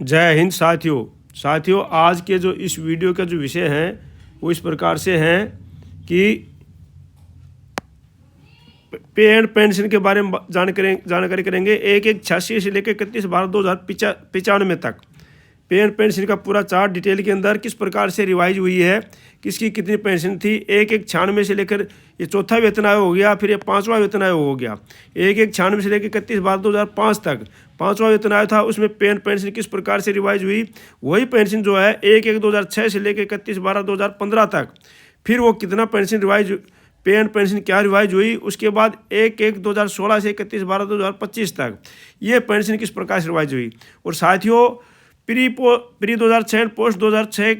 जय हिंद साथियों, आज के जो इस वीडियो का जो विषय है वो इस प्रकार से है कि पे एंड पेंशन के बारे में जानकारी करेंगे। 1/1/86 से लेकर 31/12/2095 तक पे एंड पेंशन का पूरा चार्ट डिटेल के अंदर किस प्रकार से रिवाइज हुई है, किसकी कितनी पेंशन थी। 1/1/96 से लेकर ये चौथा वेतन आयोग हो गया, फिर ये पाँचवा वेतन आयोग हो गया। 1/1/96 से लेकर 31/12/2005 तक पाँचवा वेतन आयोग था, उसमें पे एंड पेंशन किस प्रकार से रिवाइज हुई। वही पेंशन जो है 1/1/2006 से लेकर 31/12/2015 तक फिर वो कितना पेंशन रिवाइज, पे एंड पेंशन क्या रिवाइज हुई। उसके बाद 1/1/2016 से 31/12/2025 तक ये पेंशन किस प्रकार से रिवाइज हुई। और साथियों प्री 2006 पोस्ट 2006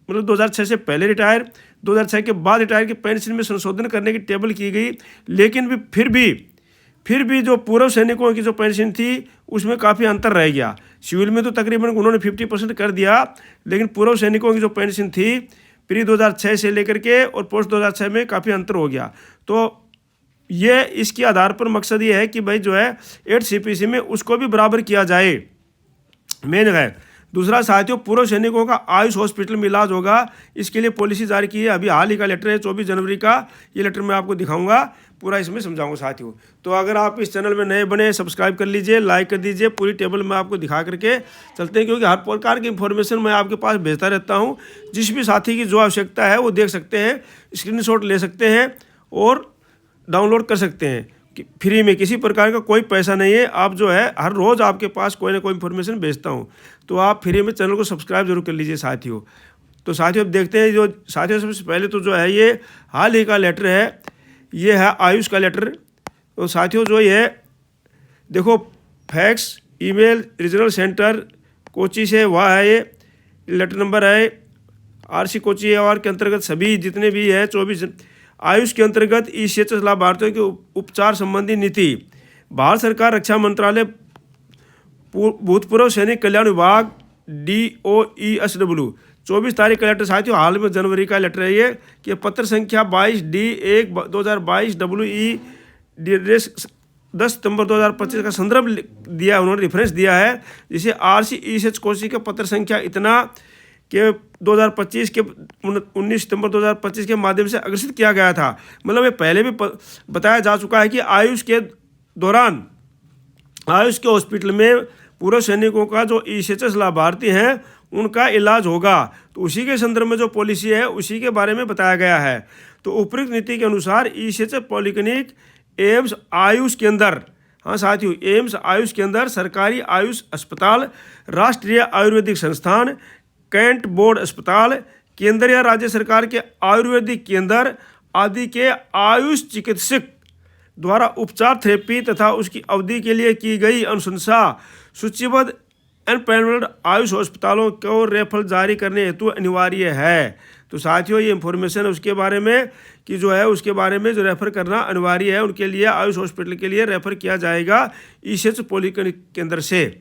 मतलब 2006 से पहले रिटायर, 2006 के बाद रिटायर की पेंशन में संशोधन करने की टेबल की गई, लेकिन भी फिर भी जो पूर्व सैनिकों की जो पेंशन थी उसमें काफ़ी अंतर रह गया। सिविल में तो तकरीबन उन्होंने 50% कर दिया, लेकिन पूर्व सैनिकों की जो पेंशन थी प्री 2006 से लेकर के और पोस्ट 2006 में काफ़ी अंतर हो गया। तो ये इसके आधार पर मकसद ये है कि भाई जो है 8 CPC में उसको भी बराबर किया जाए, मेन है। दूसरा साथियों, पूर्व सैनिकों का आयुष हॉस्पिटल में इलाज होगा, इसके लिए पॉलिसी जारी की है। अभी हाल ही का लेटर है 24 जनवरी का, ये लेटर मैं आपको दिखाऊंगा, पूरा इसमें समझाऊंगा साथियों। तो अगर आप इस चैनल में नए बने, सब्सक्राइब कर लीजिए, लाइक कर दीजिए। पूरी टेबल में आपको दिखा करके चलते हैं, क्योंकि हर प्रकार की इंफॉर्मेशन मैं आपके पास भेजता रहता हूँ। जिस भी साथी की जो आवश्यकता है वो देख सकते हैं, स्क्रीनशॉट ले सकते हैं और डाउनलोड कर सकते हैं फ्री में, किसी प्रकार का कोई पैसा नहीं है। आप जो है हर रोज़ आपके पास कोई ना कोई इन्फॉर्मेशन भेजता हूँ, तो आप फ्री में चैनल को सब्सक्राइब जरूर कर लीजिए साथियों। तो साथियों अब देखते हैं, जो साथियों सबसे पहले तो जो है ये हाल ही का लेटर है, ये है आयुष का लेटर। तो साथियों जो ये देखो, fax email regional centre Kochi से वह है, ये लेटर नंबर है RC कोची AWR के अंतर्गत सभी जितने भी है 24 आयुष के अंतर्गत ECHS लाभार्थियों के उपचार संबंधी नीति। भारत सरकार रक्षा मंत्रालय भूतपूर्व सैनिक कल्याण विभाग DOESW 24 तारीख का लेटर साथियों, हाल में जनवरी का लेटर है ये, कि पत्र संख्या 22D1/2022 WE 10 सितंबर 2025 का संदर्भ दिया, उन्होंने रेफरेंस दिया है, जिसे RC ECHS कोशी के पत्र संख्या इतना के 2025 के 19 सितंबर 2025 के माध्यम से अग्रसित किया गया था। मतलब ये पहले भी बताया जा चुका है कि आयुष के दौरान आयुष के हॉस्पिटल में पूर्व सैनिकों का जो ECHS लाभार्थी हैं उनका इलाज होगा। तो उसी के संदर्भ में जो पॉलिसी है उसी के बारे में बताया गया है। तो उपयुक्त नीति के अनुसार ECHS पॉलिक्लिनिक एम्स आयुष के अंदर, हाँ साथियों, एम्स आयुष के अंदर सरकारी आयुष अस्पताल, राष्ट्रीय आयुर्वेदिक संस्थान, कैंट बोर्ड अस्पताल, केंद्र या राज्य सरकार के आयुर्वेदिक केंद्र आदि के आयुष चिकित्सक द्वारा उपचार थेरेपी तथा उसकी अवधि के लिए की गई अनुशंसा सूचीबद्ध अनपैनल्ड आयुष अस्पतालों को रेफर जारी करने हेतु अनिवार्य है। तो साथियों ये इंफॉर्मेशन उसके बारे में कि जो है उसके बारे में जो रेफ़र करना अनिवार्य है, उनके लिए आयुष हॉस्पिटल के लिए रेफ़र किया जाएगा ECHS पॉलिक्लिनिक केंद्र से।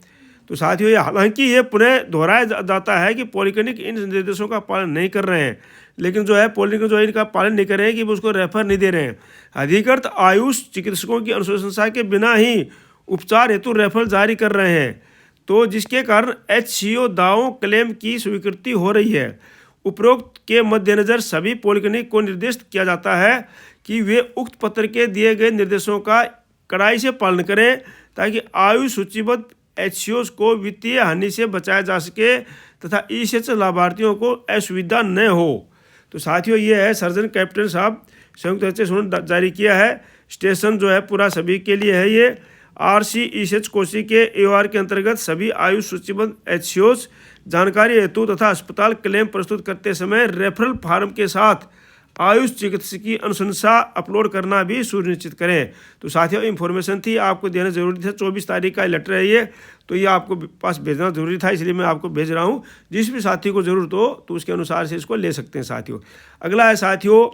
तो साथियों ये हालांकि ये पुनः दोहराया जाता है कि पॉलिक्लिनिक इन निर्देशों का पालन नहीं कर रहे हैं, लेकिन जो है पॉलिक्लिनिक जो है इनका पालन नहीं कर रहे हैं कि वो उसको रेफर नहीं दे रहे हैं। अधिकृत आयुष चिकित्सकों की अनुशंसा के बिना ही उपचार हेतु रेफर जारी कर रहे हैं, तो जिसके कारण HCO दावों क्लेम की स्वीकृति हो रही है। उपरोक्त के मद्देनज़र सभी पॉलिक्लिनिक को निर्देशित किया जाता है कि वे उक्त पत्र के दिए गए निर्देशों का कड़ाई से पालन करें, ताकि आयुष सूचीबद्ध HCOs को वित्तीय हानि से बचाया जा सके तथा ECHS लाभार्थियों को असुविधा न हो। तो साथियों ये है सर्जन कैप्टन साहब संयुक्त रूप से उन्होंने जारी किया है। स्टेशन जो है पूरा सभी के लिए है। ये RC ECHS कोशी के AWR के अंतर्गत सभी आयुष सूचीबद्ध HCOs जानकारी हेतु तथा अस्पताल क्लेम प्रस्तुत करते समय रेफरल फार्म के साथ आयुष चिकित्सक की अनुशंसा अपलोड करना भी सुनिश्चित करें। तो साथियों इन्फॉर्मेशन थी, आपको देना जरूरी था। 24 तारीख का लेटर है ये, तो ये आपको पास भेजना जरूरी था, इसलिए मैं आपको भेज रहा हूँ। जिस भी साथी को ज़रूरत हो तो उसके अनुसार से इसको ले सकते हैं साथियों। अगला है साथियों,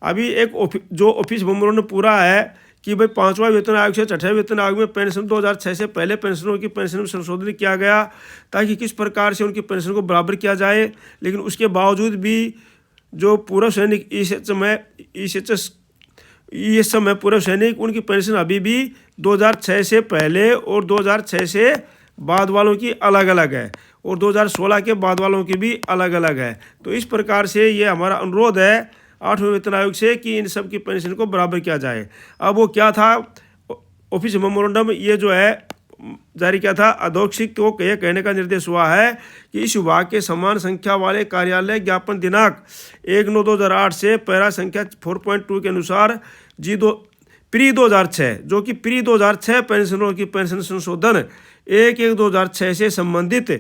अभी एक जो ऑफिस मेंबरों ने पूरा है कि भाई 5वां वेतन आयोग से 6ठे वेतन आयोग में पेंशन 2006 से पहले पेंशनरों की पेंशन में संशोधन किया गया, ताकि किस प्रकार से उनकी पेंशन को बराबर किया जाए। लेकिन उसके बावजूद भी जो पूर्व सैनिक ECHS में पूर्व सैनिक, उनकी पेंशन अभी भी 2006 से पहले और 2006 से बाद वालों की अलग अलग है और 2016 के बाद वालों की भी अलग अलग है। तो इस प्रकार से ये हमारा अनुरोध है 8वें वेतन आयोग से कि इन सब की पेंशन को बराबर किया जाए। अब वो क्या था, ऑफिस मेमोरेंडम ये जो है जारी किया था, अधोक्षित को यह कहने का निर्देश हुआ है कि इस विभाग के समान संख्या वाले कार्यालय ज्ञापन दिनांक 1/9/2008 से पैरा संख्या 4.2 के अनुसार प्री 2006 जो कि प्री 2006 पेंशनरों की पेंशन संशोधन 1/1/2006 से संबंधित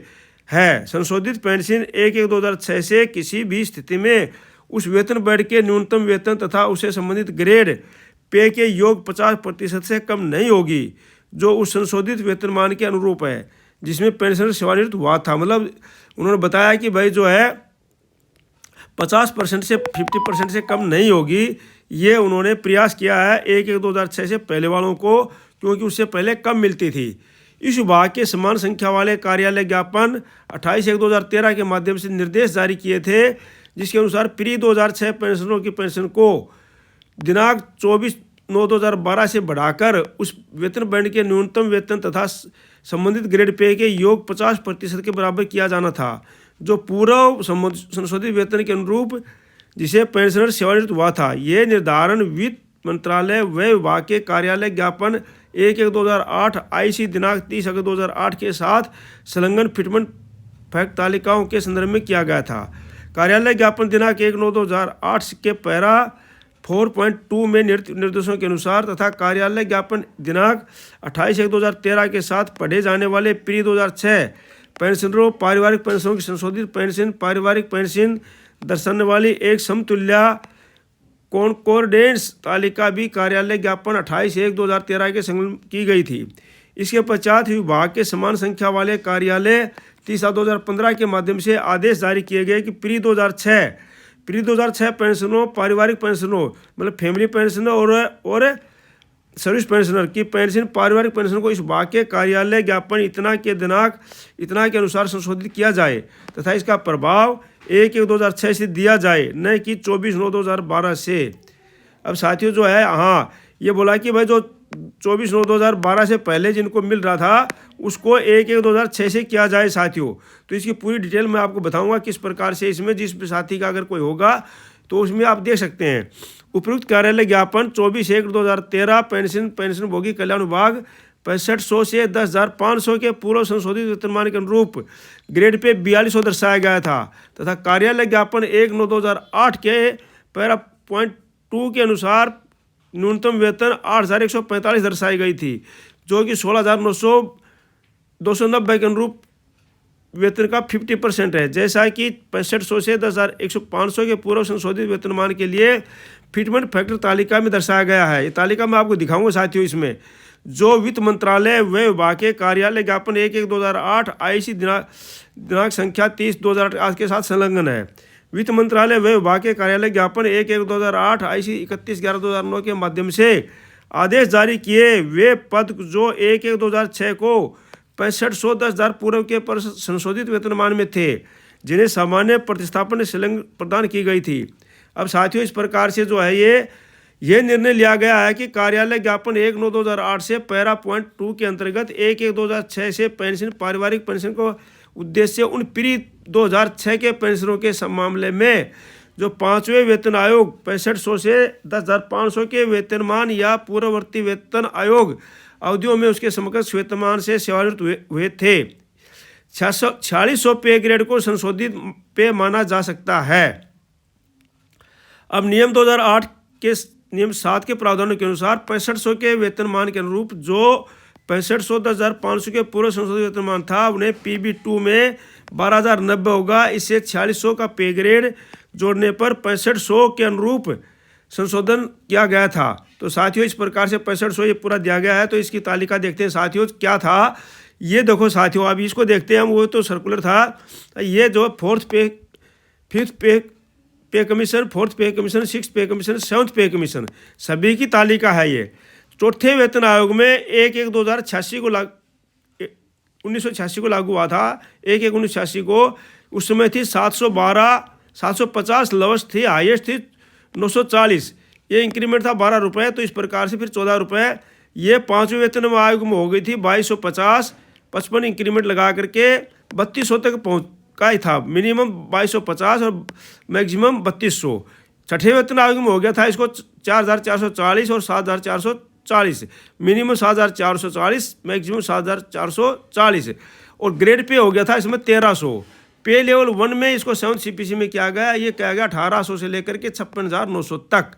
है। संशोधित पेंशन 1/1/2006 से किसी भी स्थिति में उस वेतन बैंड के न्यूनतम वेतन तथा उससे संबंधित ग्रेड पे के योग 50% से कम नहीं होगी, जो उस संशोधित वेतनमान के अनुरूप है जिसमें पेंशनर सेवानिवृत्त हुआ था। मतलब उन्होंने बताया कि भाई जो है 50% से 50% से कम नहीं होगी। ये उन्होंने प्रयास किया है 1/1/2006 से पहले वालों को, क्योंकि उससे पहले कम मिलती थी। इस विभाग के समान संख्या वाले कार्यालय ज्ञापन 28/1/2013 के माध्यम से निर्देश जारी किए थे, जिसके अनुसार प्री 2006 पेंशनरों की पेंशन को दिनांक 24/9/2012 से बढ़ाकर उस वेतन बैंड के न्यूनतम वेतन तथा संबंधित ग्रेड पे के योग 50% के बराबर किया जाना था, जो पूर्व संशोधित वेतन के अनुरूप जिसे पेंशनर सेवानिवृत्त हुआ था। ये निर्धारण वित्त मंत्रालय व विभाग के कार्यालय ज्ञापन 1/1/2008 IC दिनांक 30/अगस्त/2008 के साथ संलग्न फिटमेंट फैक्ट तालिकाओं के संदर्भ में किया गया था। कार्यालय ज्ञापन दिनांक 1/9/2008 के पैरा 4.2 में निर्देशों के अनुसार तथा कार्यालय ज्ञापन दिनांक 28/1/2013 के साथ पढ़े जाने वाले प्री 2006 पेंशनरों पारिवारिक पेंशनों की संशोधित पेंशन पारिवारिक पेंशन दर्शाने वाली एक समतुल्य कॉन्कोर्डेंस तालिका भी कार्यालय ज्ञापन 28/1/2013 के संलग्न की गई थी। इसके पश्चात विभाग के समान संख्या वाले कार्यालय 30/2015 के माध्यम से आदेश जारी किए गए कि प्री 2006 पेंशनों पारिवारिक पेंशनों मतलब फैमिली पेंशनर और सर्विस पेंशनर की पेंशन पारिवारिक पेंशन को इस विभाग के कार्यालय ज्ञापन इतना के दिनांक इतना के अनुसार संशोधित किया जाए तथा इसका प्रभाव 1/1/2006 से दिया जाए, न कि 24/9/2012 से। अब साथियों जो है ये बोला कि भाई जो 24/9/2012 से पहले जिनको मिल रहा था उसको 1/1/2006 से किया जाए साथियों। तो इसकी पूरी डिटेल मैं आपको बताऊंगा किस प्रकार से इसमें जिस साथी का अगर कोई होगा तो उसमें आप देख सकते हैं। उपयुक्त कार्यालय ज्ञापन 24/1/2013 पेंशन भोगी कल्याण विभाग 6500 से 10,500 के पूर्व संशोधित वेतनमान के अनुरूप ग्रेड पे 4200 दर्शाया गया था तथा कार्यालय ज्ञापन 1/9/2008 के पैरा .2 के अनुसार न्यूनतम वेतन 8,145 दर्शाई गई थी, जो कि 16,290 के अनुरूप वेतन का 50% है। जैसा कि 6500 से 10,500 के पूर्व संशोधित वेतनमान के लिए फिटमेंट फैक्टर तालिका में दर्शाया गया है। ये तालिका मैं आपको दिखाऊंगा साथियों, इसमें जो वित्त मंत्रालय व विभाग के कार्यालय ज्ञापन 1/1/2008 IC दिनांक संख्या 30/2008 के साथ संलग्न है। वित्त मंत्रालय व विभाग के कार्यालय ज्ञापन 1/1/2008 IC 31/11/2009 के माध्यम से आदेश जारी किए वे पद जो 1/1/2006 को 6500 10,000 पूर्व के पर संशोधित वेतनमान में थे, जिन्हें सामान्य प्रतिस्थापन संलग्न प्रदान की गई थी। अब साथियों इस प्रकार से जो है ये निर्णय लिया गया है कि कार्यालय ज्ञापन 1/9/2008 से पैरा .2 के अंतर्गत 1/1/2006 से पेंशन पारिवारिक पेंशन को उद्देश्य उन प्री 2006 के पेंशनरों के मामले में जो 5वें वेतन आयोग 6500 से 10,500 के वेतनमान या पूर्ववर्ती वेतन आयोग अवधियों में उसके समकक्ष वेतनमान से सेवानिवृत्त हुए थे 4600 पे ग्रेड को संशोधित पे माना जा सकता है। अब नियम 2008 के नियम 7 के प्रावधानों के अनुसार 6500 के वेतनमान के अनुरूप जो 6500 10,500 के पूर्व संशोधित वेतनमान था उन्हें PB2 में 12,090 होगा। इससे 4600 का पे ग्रेड जोड़ने पर 6500 के अनुरूप संशोधन किया गया था। तो साथियों इस प्रकार से 6500 ये पूरा दिया गया है। तो इसकी तालिका देखते हैं साथियों क्या था। ये देखो साथियों अभी इसको देखते हैं हम, वो तो सर्कुलर था। ये जो फिफ्थ पे कमीशन, फोर्थ पे कमीशन, सिक्स पे कमीशन, सेवन्थ पे कमीशन सभी की तालिका है। ये चौथे वेतन आयोग में 1/1/2086 को 1986 को लागू हुआ था। 1/1/1986 को उस समय थी 750 लोवेस्ट थी, हाईएस्ट थी 940। ये इंक्रीमेंट था 12 रुपये। तो इस प्रकार से फिर 14 रुपये ये 5वें वेतन आयोग में हो गई थी 2250 55 इंक्रीमेंट लगा करके 3200 तक पहुँच का ही था। मिनिमम 2250 और मैक्सिमम 3200। छठे वेतन आयोग में हो गया था इसको 4440 और 7440। Minimum 7440, maximum 7440। और ग्रेड पे हो गया था इसमें 1300। पे लेवल 1 में इसको 7th CPC में किया गया, ये किया गया 1800 से लेकर के 56,900 तक।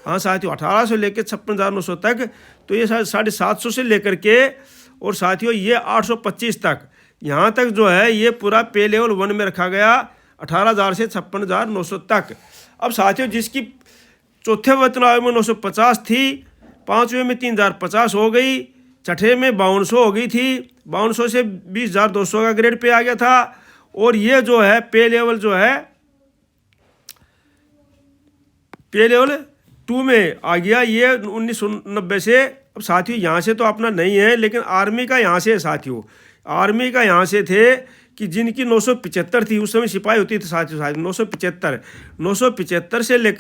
हाँ साथियों, 1800 से लेकर 56,900 तक। तो ये 750 से लेकर के और साथियों ये 825 तक, यहाँ तक जो है ये पूरा पे लेवल 1 में रखा गया, 18,000 से 56,900 तक। अब साथियों जिसकी चौथे वेतन आयोग में 950 थी, पाँचवें में 3,050 हो गई, छठे में 5200 हो गई थी, 5200 से 20,200 का ग्रेड पे आ गया था। और ये जो है पे लेवल जो है पे लेवल 2 में आ गया ये 1990 से। अब साथियों यहाँ से तो अपना नहीं है, लेकिन आर्मी का यहाँ से है साथियों। आर्मी का यहाँ से थे कि जिनकी 975 थी, उस समय सिपाही होती थी साथियों 975 से ले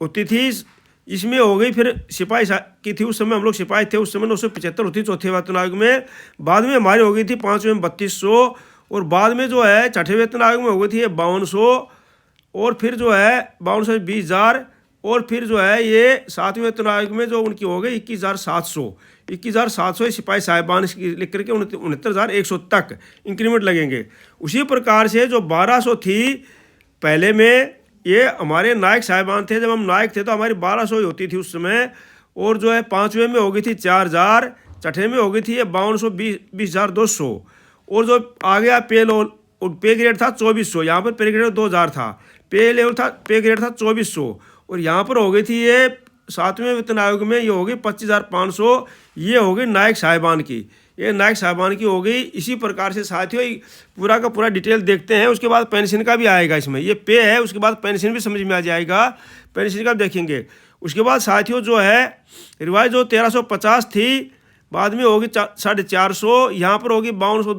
होती थी, इसमें हो गई फिर सिपाही की थी। उस समय हम लोग सिपाही थे, उस समय 975 होती चौथे वेतन आयोग में। बाद में हमारी हो गई थी 5वें में 3200, और बाद में जो है छठे वेतन आयोग में हो गई थी ये 5200, और फिर जो है 5200 से 20,000, और फिर जो है ये 7वें वेतन आयोग में जो उनकी हो गई 21,700 सिपाही साहिबान लिख करके 69,100 तक इंक्रीमेंट लगेंगे। उसी प्रकार से जो 1200 थी पहले में, ये हमारे नायक साहिबान थे, जब हम नायक थे तो हमारी 1200 ही होती थी उस समय। और जो है 5वें में हो गई थी 4,000, छठे में हो गई थी ये 5200, 20,200। और जो आ गया पे ग्रेड था 2400, यहाँ पर पे ग्रेड 2,000 था, पे लेवल था पे ग्रेड था 2400। और यहाँ पर हो गई थी ये 7वें वेतन आयोग में ये हो गई 25,500, ये हो गई नायक साहिबान की, ये नायक साहिबान की हो गई। इसी प्रकार से साथियों पूरा का पूरा डिटेल देखते हैं, उसके बाद पेंशन का भी आएगा इसमें। ये पे है, उसके बाद पेंशन भी समझ में आ जाएगा, पेंशन का देखेंगे। उसके बाद साथियों जो है रिवाइज जो 1350 थी, बाद में होगी 450, यहाँ पर होगी 5200,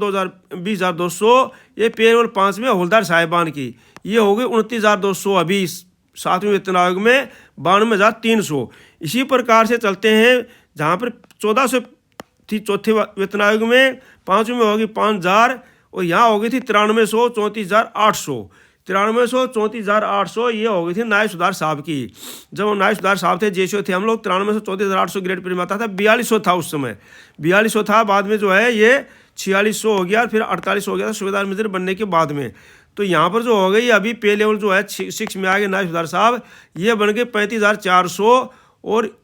20,200। ये पेरोल 5 में हवलदार साहिबान की, ये होगी 29,200 अभी 7वें वेतन आयोग में, 92,300। इसी प्रकार से चलते हैं, जहाँ पर 1400 थी चौथे वेतन आयोग में, 5वें में होगी 5,000, और यहाँ हो गई थी 9300, 34,800। 9300, 34,800 ये हो गई थी नायब सुधार साहब की। जब नायब सुधार साहब थे, जेसीओ थे हम लोग, 9300, 34,800 ग्रेड पर आता था। 4200 था उस समय, 4200 था। बाद में जो है ये 4600 हो गया, फिर 4800 हो गया था सूबेदार मेजर बनने के बाद में। तो यहाँ पर जो हो गई अभी पे लेवल जो है 6 में आ गए नायब सुधार साहब, ये बन गए 35,400, और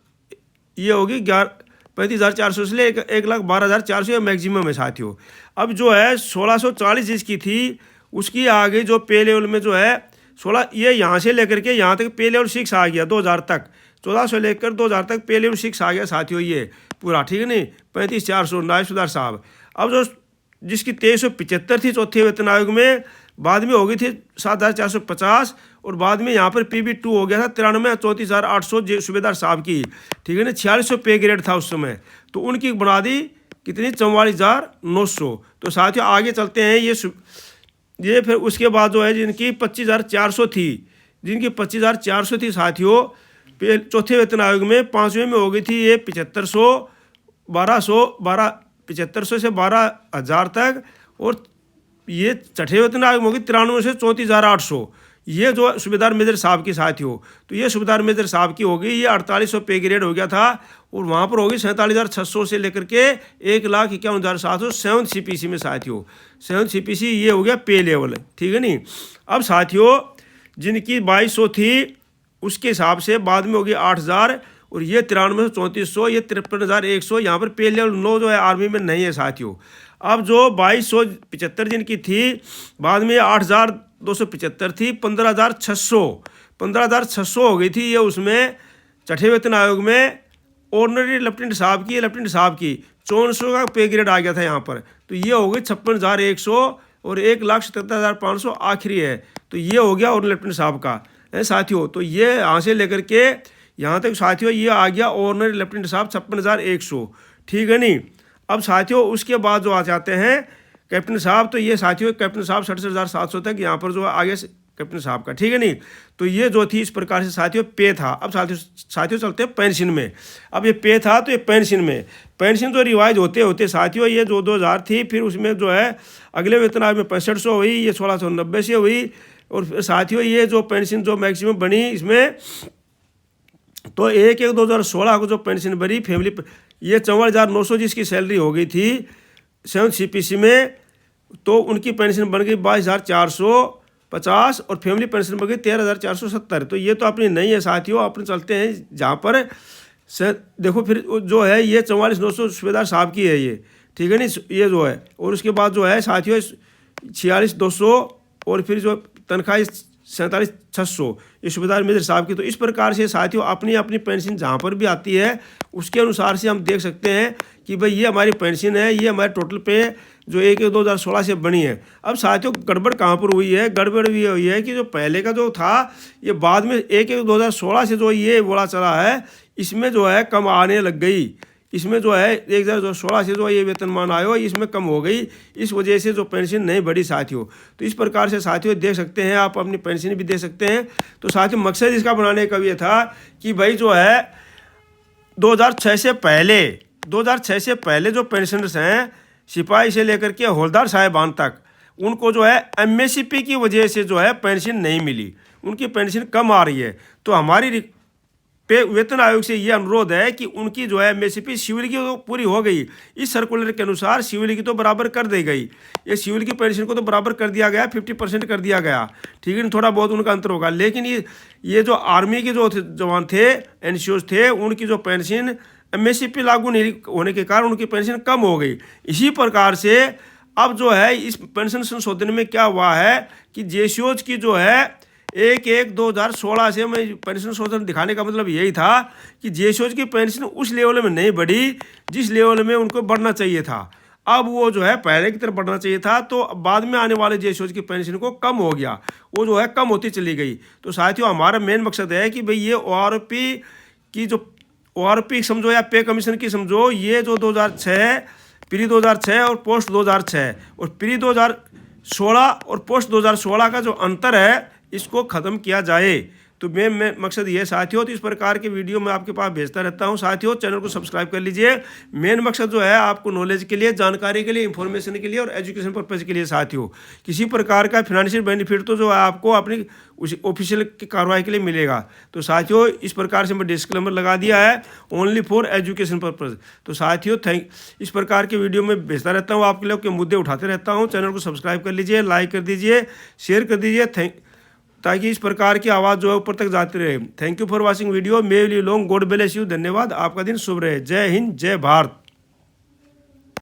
ये होगी 35,400 से ले 1,12,400 मैक्सिमम है साथियों। अब जो है 1640 जिसकी थी, उसकी आ गई जो पे लेवल में जो है 16, ये यहाँ से लेकर के यहाँ तक पे लेवल 6 आ गया 2000 तक, 1400 लेकर 2000 तक पे लेवल 6 आ गया साथियों ये पूरा, ठीक है नहीं, 35,400 नायब सुधार साहब। अब जो जिसकी 2375 थी चौथे वेतन आयोग में, बाद में हो गई थी 7,450, और बाद में यहाँ पर PB2 हो गया था 93, 34,800 सूबेदार साहब की, ठीक है ना। 4600 पे ग्रेड था उस समय, तो उनकी बना दी कितनी 44,900। तो साथियों आगे चलते हैं, ये फिर उसके बाद जो है जिनकी 25,400 थी, जिनकी 25,400 थी साथियों चौथे वेतन आयोग में, 5वें में हो गई थी ये 7500, 7500 से 12,000 तक। और ये छठे वेतन आयोग में होगी 93 से 34,800, ये जो सूबेदार मेजर साहब की साथियों। तो ये सूबेदार मेजर साहब की हो गई, ये 4800 पे ग्रेड हो गया था, और वहाँ पर होगी 47,600 से लेकर के 1,51,700 7th CPC में साथियों। 7th CPC ये हो गया पे लेवल, ठीक है नहीं। अब साथियों जिनकी 2200 थी उसके हिसाब से बाद में होगी 8,000, और ये 93 से 3400, ये 53,100। यहाँ पर पे लेवल 9 जो है आर्मी में नहीं है साथियों। अब जो 2275 जिनकी थी, बाद में 8,275 थी, 15,600 हो गई थी ये उसमें छठे वेतन आयोग में। ऑर्डिनरी लेफ्टिनेंट साहब की 5400 का पे ग्रेड आ गया था यहाँ पर, तो ये हो गई 56,100, और 1,77,500 आखिरी है। तो ये हो गया ऑर्डिनरी लेफ्टिनेंट साहब का है साथियों। तो ये यहाँ से लेकर के यहाँ तक साथियों ये आ गया ऑर्डिनरी लेफ्टिनेंट साहब 56,100, ठीक है नहीं। अब साथियों उसके बाद जो आ जाते हैं कैप्टन साहब, तो ये साथियों कैप्टन साहब 67,700 तक यहाँ पर जो आगे कैप्टन साहब का, ठीक है नहीं। तो ये जो थी इस प्रकार से साथियों पे था। अब साथियों चलते हैं पेंशन में। अब ये पे था तो ये पेंशन जो रिवाइज होते होते साथियों ये जो 2000 थी, फिर उसमें जो है अगले वेतन आयोग में 6500 हुई, ये 1690 से हुई। और फिर साथियों ये जो पेंशन जो मैक्सिमम बनी इसमें तो 1/1/2016 को जो पेंशन बनी फैमिली, ये 54,900 जिसकी सैलरी हो गई थी 7 CPC में, तो उनकी पेंशन बन गई 22,450 और फैमिली पेंशन बन गई 13,470। तो ये तो अपनी नहीं है साथियों। अपने चलते हैं जहाँ पर देखो फिर जो है ये 44,900 सूबेदार साहब की है ये, ठीक है नहीं, ये जो है। और उसके बाद जो है साथियों 46,200 और फिर जो तनख्वाह 47,600 ये सूबेदार मेजर साहब की। तो इस प्रकार से साथियों अपनी अपनी पेंशन जहाँ पर भी आती है उसके अनुसार से हम देख सकते हैं कि भाई ये हमारी पेंशन है, ये हमारे टोटल पे जो 1/1/2016 से बनी है। अब साथियों गड़बड़ कहाँ पर हुई है? गड़बड़ ये हुई है कि जो पहले का जो था ये बाद में 1/1/2016 से जो ये बोला चला है इसमें जो है कम आने लग गई। इसमें जो है 1/1/2016 से जो ये वेतनमान आयो इसमें कम हो गई, इस वजह से जो पेंशन नहीं बढ़ी साथियों। तो इस प्रकार से साथियों देख सकते हैं, आप अपनी पेंशन भी दे सकते हैं। तो साथियों मकसद इसका बनाने का ये था कि भाई जो है 2006 से पहले जो पेंशनर्स हैं सिपाही से लेकर के हवलदार साहिबान तक, उनको जो है MSP की वजह से जो है पेंशन नहीं मिली, उनकी पेंशन कम आ रही है। तो हमारी पे वेतन आयोग से ये अनुरोध है कि उनकी जो है MSP सिविल की तो पूरी हो गई, इस सर्कुलर के अनुसार सिविल की तो बराबर कर दी गई, ये सिविल की पेंशन को तो बराबर कर दिया गया, 50% कर दिया गया, ठीक है। थोड़ा बहुत उनका अंतर होगा, लेकिन ये जो आर्मी के जो जवान थे NCOs थे उनकी जो पेंशन MSP लागू नहीं होने के कारण उनकी पेंशन कम हो गई। इसी प्रकार से अब जो है इस पेंशन संशोधन में क्या हुआ है कि JCOs की जो है 1/1/2016 से मैं पेंशन संशोधन दिखाने का मतलब यही था कि JCOs की पेंशन उस लेवल में नहीं बढ़ी जिस लेवल में उनको बढ़ना चाहिए था। अब वो जो है पहले की तरफ बढ़ना चाहिए था, तो बाद में आने वाले JCOs की पेंशन को कम हो गया, वो जो है कम होती चली गई। तो साथियों हमारा मेन मकसद है कि भाई ये ORP की जो ORP समझो या पे कमीशन की समझो, ये जो 2006 प्री 2006 और पोस्ट 2006 और प्री 2016 और पोस्ट 2016 का जो अंतर है इसको ख़त्म किया जाए। तो मैं मकसद ये साथियों, तो इस प्रकार के वीडियो मैं आपके पास भेजता रहता हूँ साथियों। चैनल को सब्सक्राइब कर लीजिए। मेन मकसद जो है आपको नॉलेज के लिए, जानकारी के लिए, इंफॉर्मेशन के लिए और एजुकेशन पर्पज़ के लिए साथियों। किसी प्रकार का फिनेंशियल बेनिफिट तो जो है आपको अपनी उस ऑफिशियल की कार्रवाई के लिए मिलेगा। तो साथियों इस प्रकार से मैं डिस्क्लेमर लगा दिया है, ओनली फॉर एजुकेशन पर्पज़। तो साथियों इस प्रकार के वीडियो में भेजता रहता हूँ, आपके लिए मुद्दे उठाते रहता हूँ। चैनल को सब्सक्राइब कर लीजिए, लाइक कर दीजिए, शेयर कर दीजिए, ताकि इस प्रकार की आवाज़ जो है ऊपर तक जाती रहे। Thank you for watching video, may will you long, God bless you. धन्यवाद, आपका दिन शुभ रहे। जय हिंद, जय भारत।